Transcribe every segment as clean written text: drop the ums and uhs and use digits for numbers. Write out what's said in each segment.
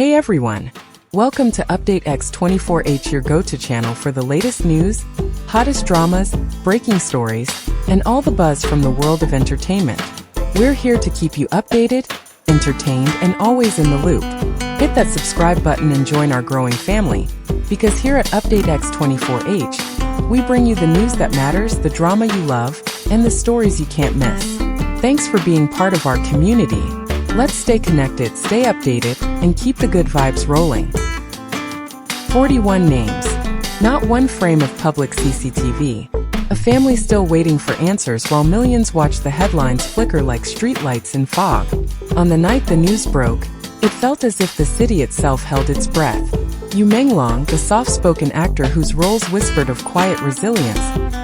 Hey everyone! Welcome to Update X24H, your go-to channel for the latest news, hottest dramas, breaking stories, and all the buzz from the world of entertainment. We're here to keep you updated, entertained, and always in the loop. Hit that subscribe button and join our growing family, because here at Update X24H, we bring you the news that matters, the drama you love, and the stories you can't miss. Thanks for being part of our community. Let's stay connected, stay updated, and keep the good vibes rolling. 41 names. Not one frame of public CCTV. A family still waiting for answers while millions watch the headlines flicker like streetlights in fog. On the night the news broke, it felt as if the city itself held its breath. Yu Menglong, the soft-spoken actor whose roles whispered of quiet resilience,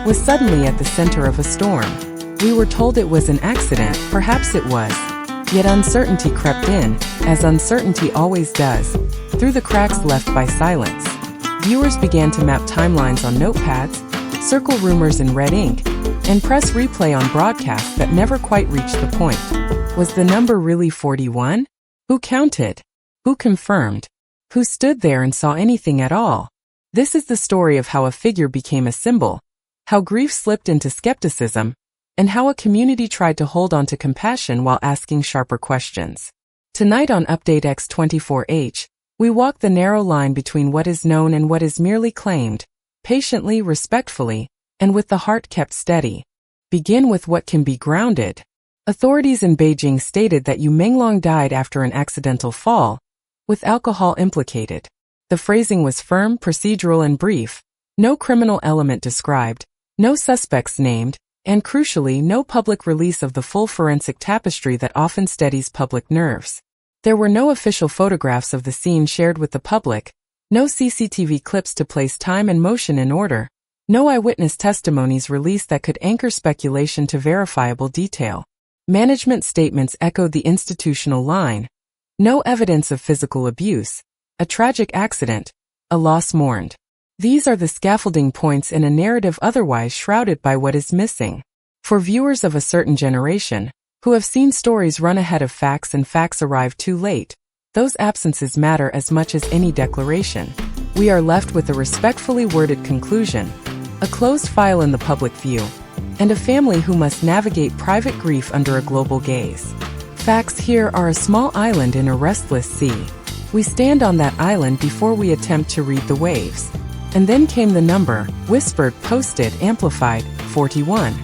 was suddenly at the center of a storm. We were told it was an accident, perhaps it was. Yet uncertainty crept in, as uncertainty always does, through the cracks left by silence. Viewers began to map timelines on notepads, circle rumors in red ink, and press replay on broadcasts that never quite reached the point. Was the number really 41? Who counted? Who confirmed? Who stood there and saw anything at all? This is the story of how a figure became a symbol, how grief slipped into skepticism, and how a community tried to hold on to compassion while asking sharper questions. Tonight on Update X24H, we walk the narrow line between what is known and what is merely claimed, patiently, respectfully, and with the heart kept steady. Begin with what can be grounded. Authorities in Beijing stated that Yu Menglong died after an accidental fall, with alcohol implicated. The phrasing was firm, procedural, and brief. No criminal element described, no suspects named, and crucially, no public release of the full forensic tapestry that often steadies public nerves. There were no official photographs of the scene shared with the public, no CCTV clips to place time and motion in order, no eyewitness testimonies released that could anchor speculation to verifiable detail. Management statements echoed the institutional line. No evidence of physical abuse, a tragic accident, a loss mourned. These are the scaffolding points in a narrative otherwise shrouded by what is missing. For viewers of a certain generation, who have seen stories run ahead of facts and facts arrive too late, those absences matter as much as any declaration. We are left with a respectfully worded conclusion, a closed file in the public view, and a family who must navigate private grief under a global gaze. Facts here are a small island in a restless sea. We stand on that island before we attempt to read the waves. And then came the number, whispered, posted, amplified, 41.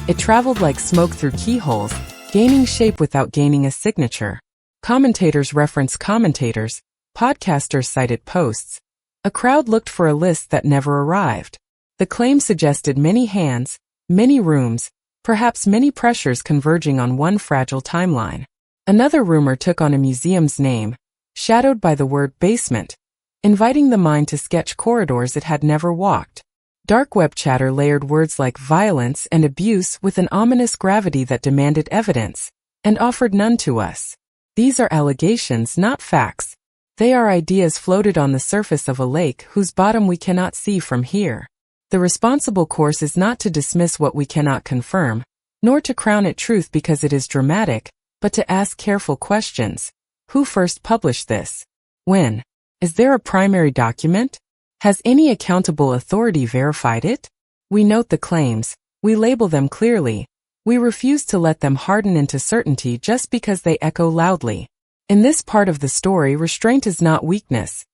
It traveled like smoke through keyholes, gaining shape without gaining a signature. Commentators referenced commentators, podcasters cited posts. A crowd looked for a list that never arrived. The claim suggested many hands, many rooms, perhaps many pressures converging on one fragile timeline. Another rumor took on a museum's name, shadowed by the word basement, inviting the mind to sketch corridors it had never walked. Dark web chatter layered words like violence and abuse with an ominous gravity that demanded evidence, and offered none to us. These are allegations, not facts. They are ideas floated on the surface of a lake whose bottom we cannot see from here. The responsible course is not to dismiss what we cannot confirm, nor to crown it truth because it is dramatic, but to ask careful questions. Who first published this? When? Is there a primary document? Has any accountable authority verified it? We note the claims, we label them clearly, we refuse to let them harden into certainty just because they echo loudly. In this part of the story, restraint is not weakness.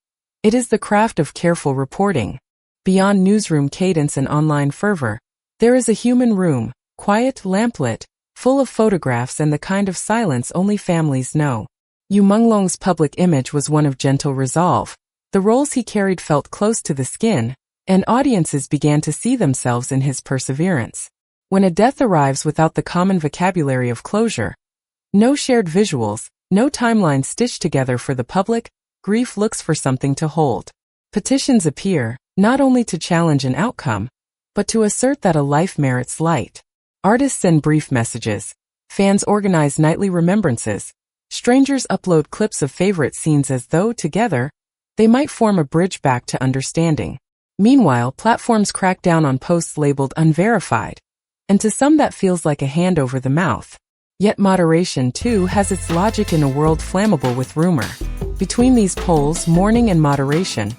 It is the craft of careful reporting. Beyond newsroom cadence and online fervor, there is a human room, quiet, lamplit, full of photographs and the kind of silence only families know. Yu Menglong's public image was one of gentle resolve. The roles he carried felt close to the skin, and audiences began to see themselves in his perseverance. When a death arrives without the common vocabulary of closure, no shared visuals, no timeline stitched together for the public, grief looks for something to hold. Petitions appear, not only to challenge an outcome, but to assert that a life merits light. Artists send brief messages. Fans organize nightly remembrances. Strangers upload clips of favorite scenes as though, together, they might form a bridge back to understanding. Meanwhile, platforms crack down on posts labeled unverified, and to some that feels like a hand over the mouth. Yet moderation, too, has its logic in a world flammable with rumor. Between these poles, mourning and moderation,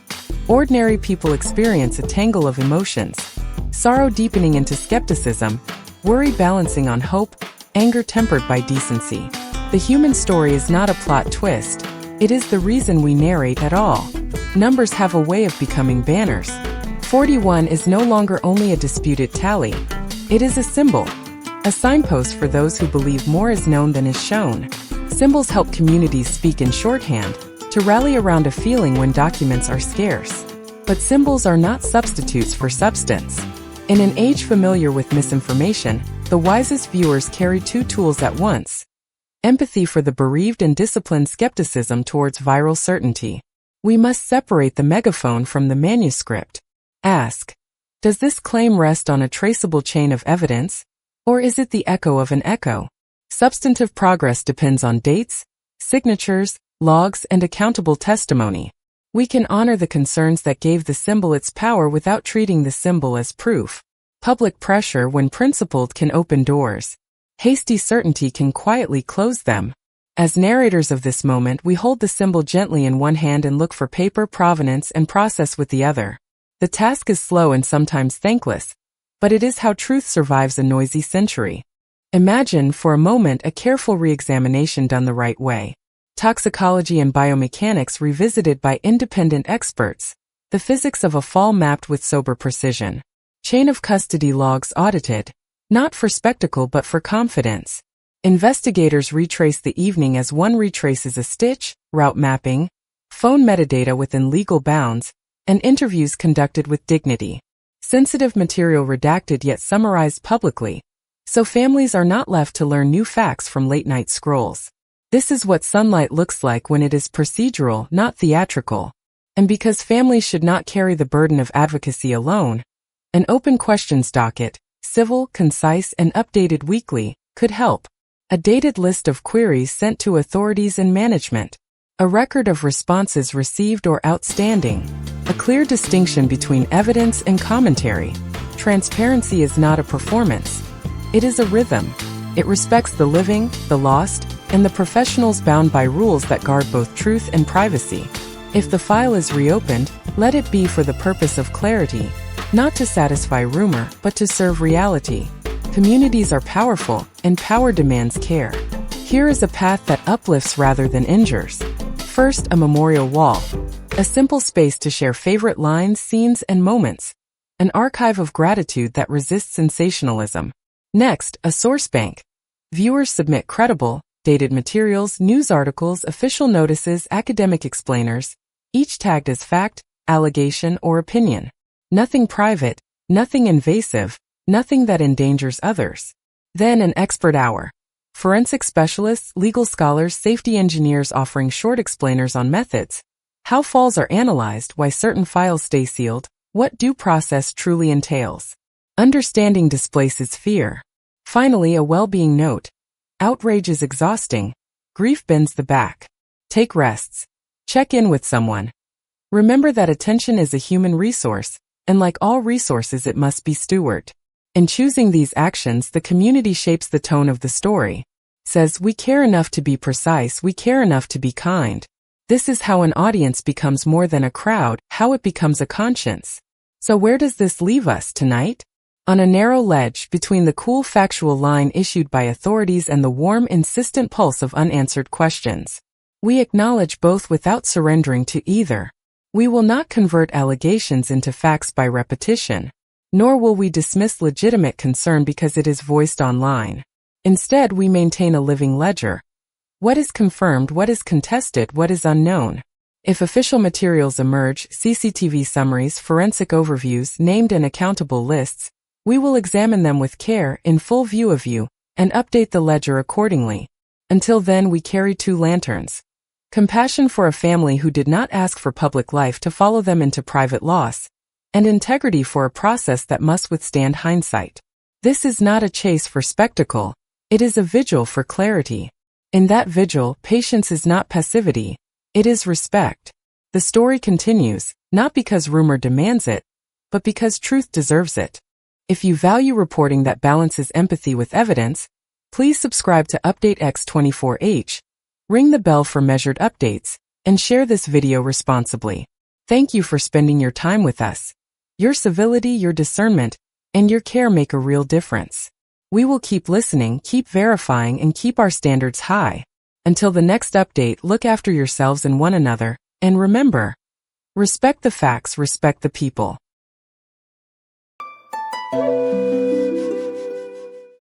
ordinary people experience a tangle of emotions. Sorrow deepening into skepticism, worry balancing on hope, anger tempered by decency. The human story is not a plot twist. It is the reason we narrate at all. Numbers have a way of becoming banners. 41 is no longer only a disputed tally. It is a symbol, a signpost for those who believe more is known than is shown. Symbols help communities speak in shorthand, to rally around a feeling when documents are scarce. But symbols are not substitutes for substance. In an age familiar with misinformation, the wisest viewers carry two tools at once: empathy for the bereaved and disciplined skepticism towards viral certainty. We must separate the megaphone from the manuscript. Ask, does this claim rest on a traceable chain of evidence, or is it the echo of an echo? Substantive progress depends on dates, signatures, logs, and accountable testimony. We can honor the concerns that gave the symbol its power without treating the symbol as proof. Public pressure, when principled, can open doors. Hasty certainty can quietly close them. As narrators of this moment, we hold the symbol gently in one hand and look for paper, provenance, and process with the other. The task is slow and sometimes thankless, but it is how truth survives a noisy century. Imagine, for a moment, a careful re-examination done the right way. Toxicology and biomechanics revisited by independent experts. The physics of a fall mapped with sober precision. Chain of custody logs audited, not for spectacle but for confidence. Investigators retrace the evening as one retraces a stitch, route mapping, phone metadata within legal bounds, and interviews conducted with dignity. Sensitive material redacted yet summarized publicly, so families are not left to learn new facts from late-night scrolls. This is what sunlight looks like when it is procedural, not theatrical. And because families should not carry the burden of advocacy alone, an open questions docket, civil, concise, and updated weekly, could help. A dated list of queries sent to authorities and management. A record of responses received or outstanding. A clear distinction between evidence and commentary. Transparency is not a performance. It is a rhythm. It respects the living, the lost, and the professionals bound by rules that guard both truth and privacy. If the file is reopened, let it be for the purpose of clarity, not to satisfy rumor, but to serve reality. Communities are powerful, and power demands care. Here is a path that uplifts rather than injures. First, a memorial wall. A simple space to share favorite lines, scenes, and moments. An archive of gratitude that resists sensationalism. Next, a source bank. Viewers submit credible, dated materials, news articles, official notices, academic explainers, each tagged as fact, allegation, or opinion. Nothing private, nothing invasive, nothing that endangers others. Then an expert hour. Forensic specialists, legal scholars, safety engineers offering short explainers on methods, how falls are analyzed, why certain files stay sealed, what due process truly entails. Understanding displaces fear. Finally, a well-being note. Outrage is exhausting. Grief bends the back. Take rests. Check in with someone. Remember that attention is a human resource, and like all resources, it must be stewarded. In choosing these actions, the community shapes the tone of the story. Says, we care enough to be precise, we care enough to be kind. This is how an audience becomes more than a crowd, how it becomes a conscience. So where does this leave us tonight? On a narrow ledge between the cool factual line issued by authorities and the warm, insistent pulse of unanswered questions. We acknowledge both without surrendering to either. We will not convert allegations into facts by repetition, nor will we dismiss legitimate concern because it is voiced online. Instead, we maintain a living ledger. What is confirmed, what is contested, what is unknown. If official materials emerge, CCTV summaries, forensic overviews, named and accountable lists, we will examine them with care, in full view of you, and update the ledger accordingly. Until then, we carry two lanterns. Compassion for a family who did not ask for public life to follow them into private loss, and integrity for a process that must withstand hindsight. This is not a chase for spectacle, it is a vigil for clarity. In that vigil, patience is not passivity, it is respect. The story continues, not because rumor demands it, but because truth deserves it. If you value reporting that balances empathy with evidence, please subscribe to Update X24H, ring the bell for measured updates, and share this video responsibly. Thank you for spending your time with us. Your civility, your discernment, and your care make a real difference. We will keep listening, keep verifying, and keep our standards high. Until the next update, look after yourselves and one another, and remember, respect the facts, respect the people.